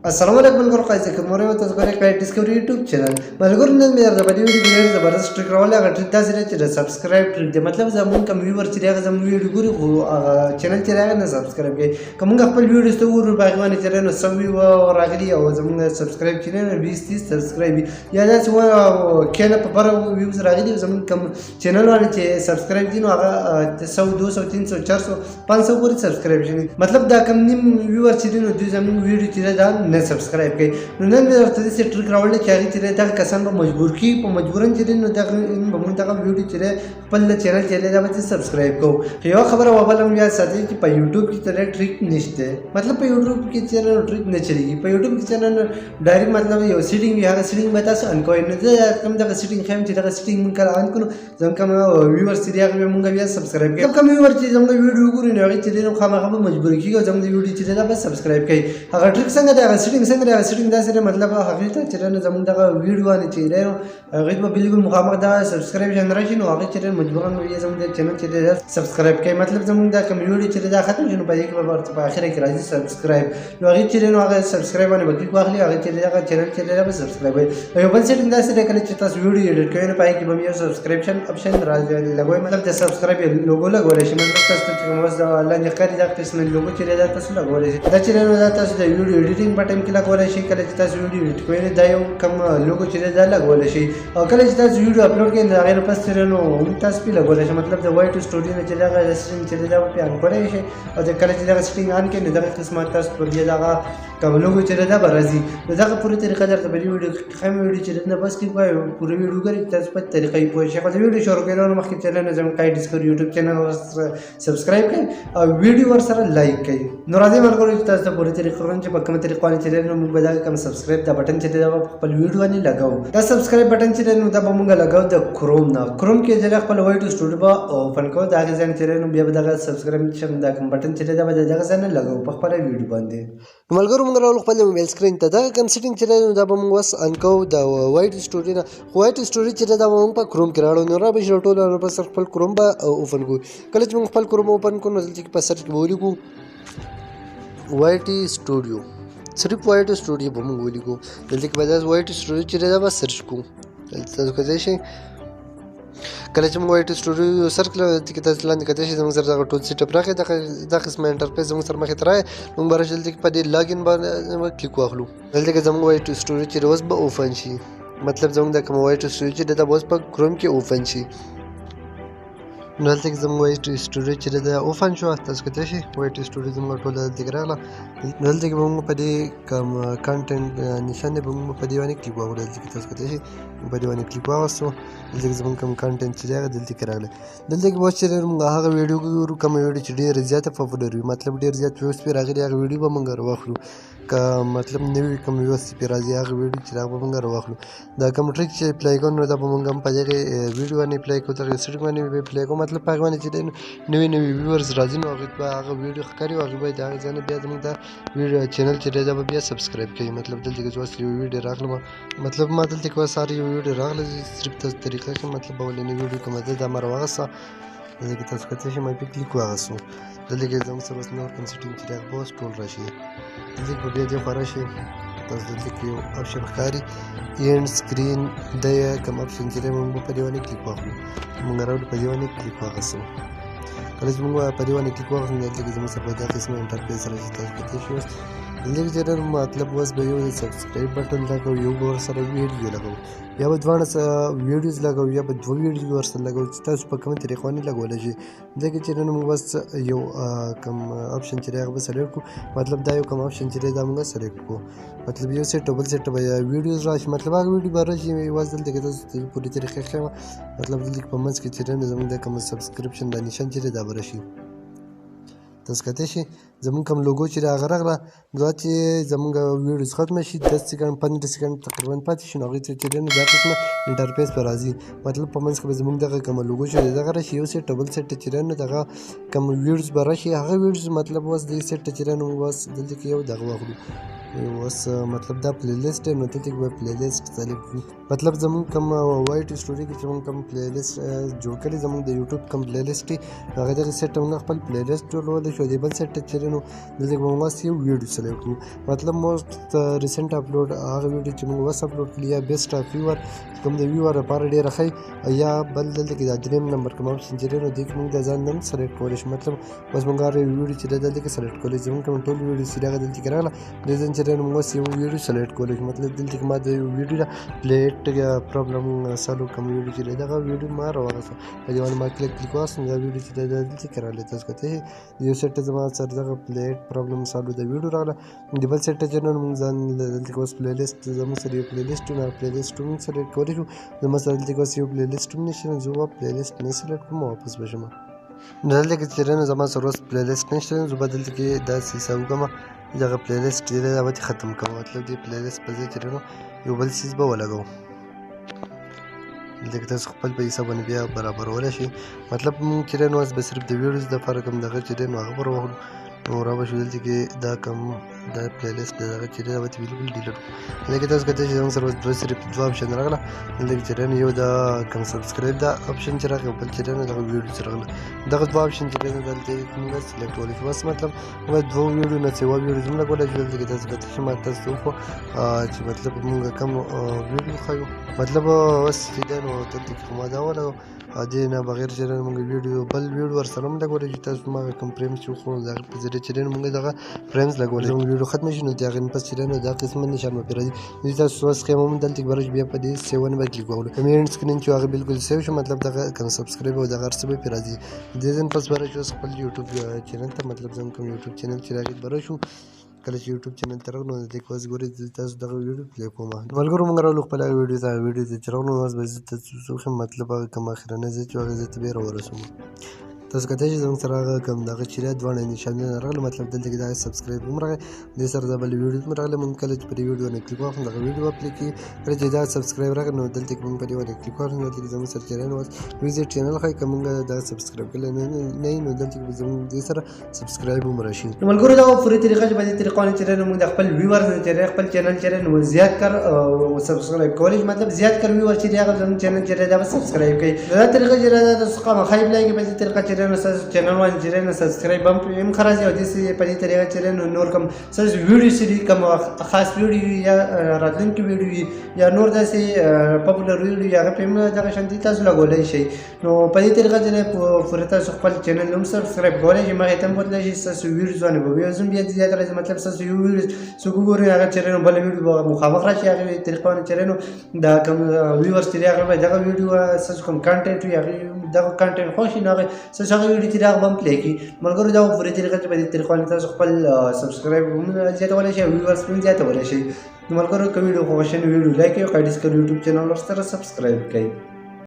السلام علیکم ملګرو قایص کومره و تاسو غواړئ کای ډیسکوري یوټیوب چینل ملګرو نن مې درته په دې ویډیو کې ډېر زبردست ټریک راوړی هغه ټریک داسې دی چې د سبسکرایب ټریک دی مطلب زموږ کوم ویور چې دی هغه زموږ ویډیو ګوري خو هغه چینل چې دی هغه نه سبسکرایب کوي که موږ خپل ویډیوز ته وګورو په هغې باندې چې دی نو 100 راغلي او زموږ سبسکرایب چې دی نو 20-30 سبسکرایب وي یا داسې کینه په بره ویوز راغلي زموږ کوم چینل باندې چې سبسکرایب دي نو هغه 100 200 300 400 500 پورې سبسکرایب شي مطلب دا کم نیم ویور چې دی نو دوی زموږ ویډیو چې دی دا نه سبسکرایب کوي نو نن مې درته داسې ټریک راوړلی چې هغې چې دی دغه کسان به مجبور کړي په مجبورن چې دی نو به موږ دغه ویډیو چې دی خپل چینل چې دی دا به سبسکرایب کوو خو یوه خبره وبله هم یاد ساتئ چې په یوټیوب کې چې دی ټریک نشته مطلب په یوټیوب کې چې دی ټریک نه چلېږي په یوټیوب کې چې دی ډایرکټ مطلب یو سیټینګ وي هغه سیټینګ به تاسو ان کوئ نو زه کوم دغه سیټینګ ښیم چې دغه سیټینګ موږ کله ان کړو زموږ کوم ویورز چې دی هغه به موږ بیا سبسکرایب کوي کوم ویور چې زموږ ویډیو وګوري نو هغې چې دی نو خامخا به مجبور کېږي او زموږ ویډیو چې دی دا به سبسکرایب کوي هغه ټریک څنګه دی هغه سیټینګ څنګه دی هغه سیټینګ داسې دی مطلب هغې ته چې دی نو زموږ دغه ویډیو باندې چې دی نو هغې ته به بلکل مخامخ دغه سبسکرایبشن راشي نو هغې چې دی مجبوراً بیا زموږ د چینل چې دی سبسکرایب کوي مطلب زموږ دا کوم ویډیو چې دی دا ختم شي نو په دې کې به ورته په اخره کې راځي سبسکرایب نو هغې چې دی نو هغه سبسکرایب باندې به کلیک واخلي هغې چې دی هغه چینل چې دی دا به سبسکرایب وي او یو بل سیټینګ داسې دی کله چې تاسو ویډیو ایډیټ کوئ نو په هغې کې به یو سبسکرایبشن اپشن لګوئ مطلب د سبسکرایب لوګو لګولی شي مطلب تاسو ته چې کوم اوس د لاندې ښکاري دغه قسم لوګو چې دی دا تاسو لګولی شئ دا چې دی نو دا تاسو د ویډیو ایډیټینګ په ټایم کې لګولی شئ کله چې تاسو ویډیو ایډیټ کوئ نو دا یو کوم لوګو چې دی دا لګولی شئ او کله چې تاسو ویډیو اپلوډ کړئ نو د هغې نه پس چې دی نو هم تاسو پرې لګولی شئ مطلب د وایټ سټوډیو نه چې دغه سیټینګ چې دی دا به پرې ان کړی شئ او کله چې دغه سیټینګ ان کړئ نو دغه قسمه تاسو به بیا دغه کوم لوګو چې دی دا به راځي نو دغه پورې طریقه درته په دې ویډیو کې ښیم ویډیو چې دی نه بس کلیک وایو پوره ویډیو ګورئ تاسو په طریقه یې پوه شئ خو د ویډیو شروع کېدو نه مخکې چینل نه زموږ کای ډیسکوري یوټیوب چینل سبسکرایب کړئ او ویډیو ورسره لایک کړئ نو راځئ ملګرو چې تاسو ته پوره طریقه ښیم چې په کومه طریقه باندې چې دی نو موږ به دغه کوم سبسکرایب دا بټن چې دی دا به په خپل ویډیو باندې لګوو دا سبسکرایب بټن چې دی نو دا به موږ لګوو د کروم نه کروم کې چې خپل وایټ سټوډیو به اوپن کوو د هغې ځای نه چې دی نو بیا به دغه سبسکرایب دا کوم بټن چې دی دا به د دغه ځای نه لګوو په خپله ویډیو باندې نو ملګرو موږ راولو خپل موبایل سکرین ته دغه کوم سیټینګ چې دی نو دا به موږ اوس ان کوو د وایټ سټوډیو نه خو وایټ سټوډیو چې دی دا به موږ په کروم کې راوړو نو را به شي راټولو نو بس خپل کروم به اوپن کوو کله چې موږ خپل کروم اوپن کړو نو دلته کې په سرچ کې به ولیکو وایټ سټوډیو صرف وایټ سټوډیو به موږ ولیکو دلته کې به دا وایټ سټوډیو چې دی دا به سرچ کوو دلته تاسو کولی شئ کله چې موږ وایټ سټوډیو سرچ کړو دلته کې تاسو لاندې کتلی شئ زموږ سره دغه ټول سیټ اپ راغی دا قسمه انټرفیس زموږ سره مخې ته راغی موږ به راشو دلته کې په دې لاګین باندې کلیک واخلو دلته کې زموږ وایټ سټوډیو چې اوس به اوپن شي مطلب زموږ د کوم وایټ سټوډیو چې دا به اوس په کروم کې اوپن شي نو دلته کې زموږ وایټ سټوډیو چې دا اوپن شو تاسو کتلی شئ وایټ سټوډیو زموږ ټوله دلته کې راغله دلته کې به موږ په دې کوم کانټینټ نشان دی به موږ په دې باندې کلیک واخلو دلته کې تاسو کتلی شئ په دې باندې کلیک واخیستو دلته کې زموږ کوم کانټینټ چې دی هغه دلته کې راغلی دلته کې به اوس چې موږ هغه ویډیو ګورو کومه ویډیو چې ډېره زیاته پاپولر وي مطلب ډېر زیات ویوز پرې راغلي هغه ویډیو به موږ راواخلو که مطلب نوي کوم ویوز چې پرې راځي هغه ویډیو چې هغه به موږ راواخلو دا کوم ټریک چې اپلای کوو نو دا به موږ هم په دغې ویډیو باندې اپلای کوو دغې سیټینګ باندې به اپلای کوو مطلب په هغې باندې چې دی نوي نوي ویورز راځي نو هغې به هغه ویډیو ښکاري او هغې به د هغې ځای نه بیا زموږ دا چینل چې دی دا به بیا سبسکرایب کوي مطلب دلته کې اوس یو ویډیو راغله مطلب ما دلته کې اوس هر یو ویډیو راغله صرف تاسو طریقه کې مطلب اولنۍ ویډیو کومه ده دا ما راواغسته دلته کې تاسو کتلی شئ ما پرې کلیک واغستو دلته کې زموږ سره اوس نور کوم سیټینګ چې دی هغه به اوس ټول راشي دلته کې به بیا دې خوا راشي تاسو دلته کې یو اپشن ښکاري اینډ سکرین دی کوم اپشن چې دی موږ به په دې باندې کلیک واخلو موږ راوړو په دې باندې کلیک واغستو کله چې موږ په دې باندې کلیک واخلو نو دلته کې زموږ سره به دا قسمه انټرفیس راشي تاسو کتلی شئ اوس دلته کې چې مطلب اوس به یو سبسکرایب بټن لګوو یو به ورسره ویډیو لګوو یا به دواړه ویډیوز لګوو یا به دوه ویډیوز ورسره لګوو چې تاسو په کومه طریقه باندې لګولی شئ دلته کې چې موږ بس یو کوم اپشن چې دی هغه به سلیکټ کړو مطلب دا یو کوم اپشن چې دی دا موږ سلیکټ کړو مطلب یو سیټ بل سیټ به ویډیوز راشي مطلب هغه ویډیو به راشي یوازې دلته کې تاسو پورې طریقې ښیم مطلب دلته کې په منځ کې چې دی زموږ د کوم سبسکرپشن دا نشان چې دی دا به راشي تاسو کتلی شئ زموږ کوم لوګو چې دی هغه راغله دا چې زموږ ویډیوز ختمه شي 10 سکنډ 15 سکنډ تقریبا پاتې شي نو هغې ته چې دی نو دا قسمه انټرفیس به راځي مطلب په منځ کې به زموږ دغه کومه لوګو چې دی دغه راشي یو سیټ بل سیټ چې دی نو دغه کوم ویډیوز به راشي هغه ویډیوز مطلب اوس دې سیټ چې دی نو اوس دلته کې یو دغه واخلو اوس مطلب دا پلی لیست دی نو دلته کې به پلی لیست سلیکټ کړو مطلب زموږ کوم وایټ سټوډیو کې چې موږ کوم پلی لیست جوړ کړی زموږ د یوټیوب کوم پلی لیست دی هغه دغه سیټ موږ خپل پلی لیست جوړولی شو د بل سیټ چې دی چیرې نو دلته موږ واسه یو ویډیو سلیکټ کړو مطلب موست ریسنټ اپلوډ هغه ویډیو چې موږ وس اپلوډ کړی یا بیسټ اف ویور کوم د ویور لپاره ډېره ښه یا بل دلته کې د دریم نمبر کوم اپشن چې دی نو دې کې موږ د ځان نن سلیکټ کولی شو مطلب اوس موږ هر یو ویډیو چې دی دلته کې سلیکټ کولی زموږ کوم ټول ویډیو چې دی هغه دلته کې راغله دې ځان چې دی نو موږ اوس یو ویډیو سلیکټ کولی شو مطلب دلته کې ما د یو ویډیو د پلیټ پرابلم سالو کوم ویډیو چې دی دغه ویډیو ما راوغسته په دې باندې ما کلیک وکړم دا ویډیو چې دی دلته کې راغلی تاسو کته یو سیټ زما سره دغه پلیټ پرابلم سالو د ویډیو راغله د بل سیټ چې نو موږ ځان دلته کې اوس پلی لیست زموږ سره یو پلی لیست نه پلی لیست موږ سلیکټ کولی شو زموږ سره دلته کې اوس یو پلی لیست نشي نو زه پلی لیست نه سلیکټ کوم واپس بشم دلته کې چې نو زما سره اوس پلی لیست نشته زه به دلته کې دا سیسه وکړم دغه پلی لیست چې دی دا به ختم کوم مطلب دې پلی لیست په ځای چې نو یو بل سیس به ولګوم دلته کې تاسو خپل په حساب باندې بیا برابرولی شي مطلب مونږ چې دی نو اوس به صرف د ویډیوز دپاره کوم دغه چې دی نو هغه به راوهلو نو را به شو دلته کې دا کوم دا پلی لیست د دغه چې دی دا به بالکل ډیلیټ کړو دلته کې تاسو کتلی چې زموږ سره صرف دوه اپشن راغله دلته کې چې دی نو یو دا کوم سبسکرایب دا اپشن چې راغی بل چې دی نو دغه ویډیو چې راغله دغه دوه اپشن چې دی نو دلته موږ سلیکټ کولی شو بس مطلب موږ دوه ویډیو نه یوه ویډیو زموږ لګولی شو دلته کې تاسو کتلی شي ما تاسو ته وښو چې مطلب موږ کوم ویډیو ښیو مطلب اوس چې دی نو دلته کې خو ما دا ولګو دې نه بغیر چې موږ ویډیو بل ویډیو ورسره هم لګولی چې تاسو ما کوم فریم چې وښو د هغې په ذریعه چې دی نو موږ دغه فریمز لګولی زموږ ویډیو ختمه شي نو د هغې نه پس چې دی نو دا قسمه نشان به پرې راځي دې تاسو اوس خیم هم دلته کې برش بیا په دې سیون به کلیک وکړو کوم اینډ سکرین چې هغه بالکل سیو شو مطلب دغه کوم سبسکرایب او دغه هر څه به پرې راځي دې ځین پس برش اوس خپل یوټیوب چینل ته مطلب زموږ کوم یوټیوب چینل چې راغی برش شو کله چې یوټیوب چینل ته راغلو نو دلته کې اوس ګورئ تاسو دغه ویډیو پلی کوم ملګرو موږ راغلو خپل هغه ویډیو ته چې راغلو نو اوس به زه تاسو وښیم مطلب هغه کوم اخرنی ځای چې هغه ځای ته بیا راورسوم تاسو کتلی شئ زموږ سره هغه کوم دغه چې دی دواړه نشانونه راغله مطلب دلته کې دا سبسکرایب هم راغی دې سره دا بل ویډیو هم راغلی موږ کله چې په دې ویډیو باندې کلیک واخلو دغه ویډیو به پلی کړي کله چې دا سبسکرایب راغی نو دلته کې موږ په دې باندې کلیک واخلو دلته کې زموږ سره چې دی نو ویزیټ چینل ښایي که موږ دا سبسکرایب کړی نه وي نو دلته کې به زموږ دې سره سبسکرایب هم راشي ملګرو دغه پوره طریقه چې په دې طریقه باندې چې دی نو موږ د خپل ویورز نه چې دی خپل چینل چې دی نو زیات کر سبسکرایب کولی مطلب زیات کر ویور چې دی هغه زموږ چینل چې دی دا به سبسکرایب کوي دا طریقه چې دی تاسو خامخا یې لایک په دې طریقه چې دی نو ستاسو چینل باندې چې دی نو سبسکرایب هم ښه راځي او داسې په دې طریقه چې دی نو نور کوم ستاسو ویډیو چې دي کوم خاص ویډیو وي یا راتلونکي ویډیو وي یا نور داسې پاپولر ویډیو هغه پرې هم دغه شانتي تاسو لګولی شئ نو په دې طریقه چې دی پوره تاسو خپل چینل هم سبسکرایب کولی شئ مخې ته هم بوتلی شئ ستاسو ویډیوز باندې به ویوز هم بیا زیات راځي مطلب ستاسو یو ویډیو څوک وګورئ هغه چې دی نو بله ویډیو به مخامخ راشي هغې طریقه باندې چې دی نو دا کوم ویورز چې دی هغه به دغه ویډیو ستاسو کوم کانټینټ وي هغې دغه کانټینټ خوښ شي نو هغې ستاسو هغه ویډیو چې دی هغه به هم پلی کړي ملګرو دا پوره طریقه چې په دې طریقه باندې تاسو خپل سبسکرایب هم زیاتولی شئ او ویورز هم زیاتولی شئ نو ملګرو که ویډیو خوښ شي نو ویډیو لایک کړئ او که ډسکور یوټیوب چینل ورسره سبسکرایب کړئ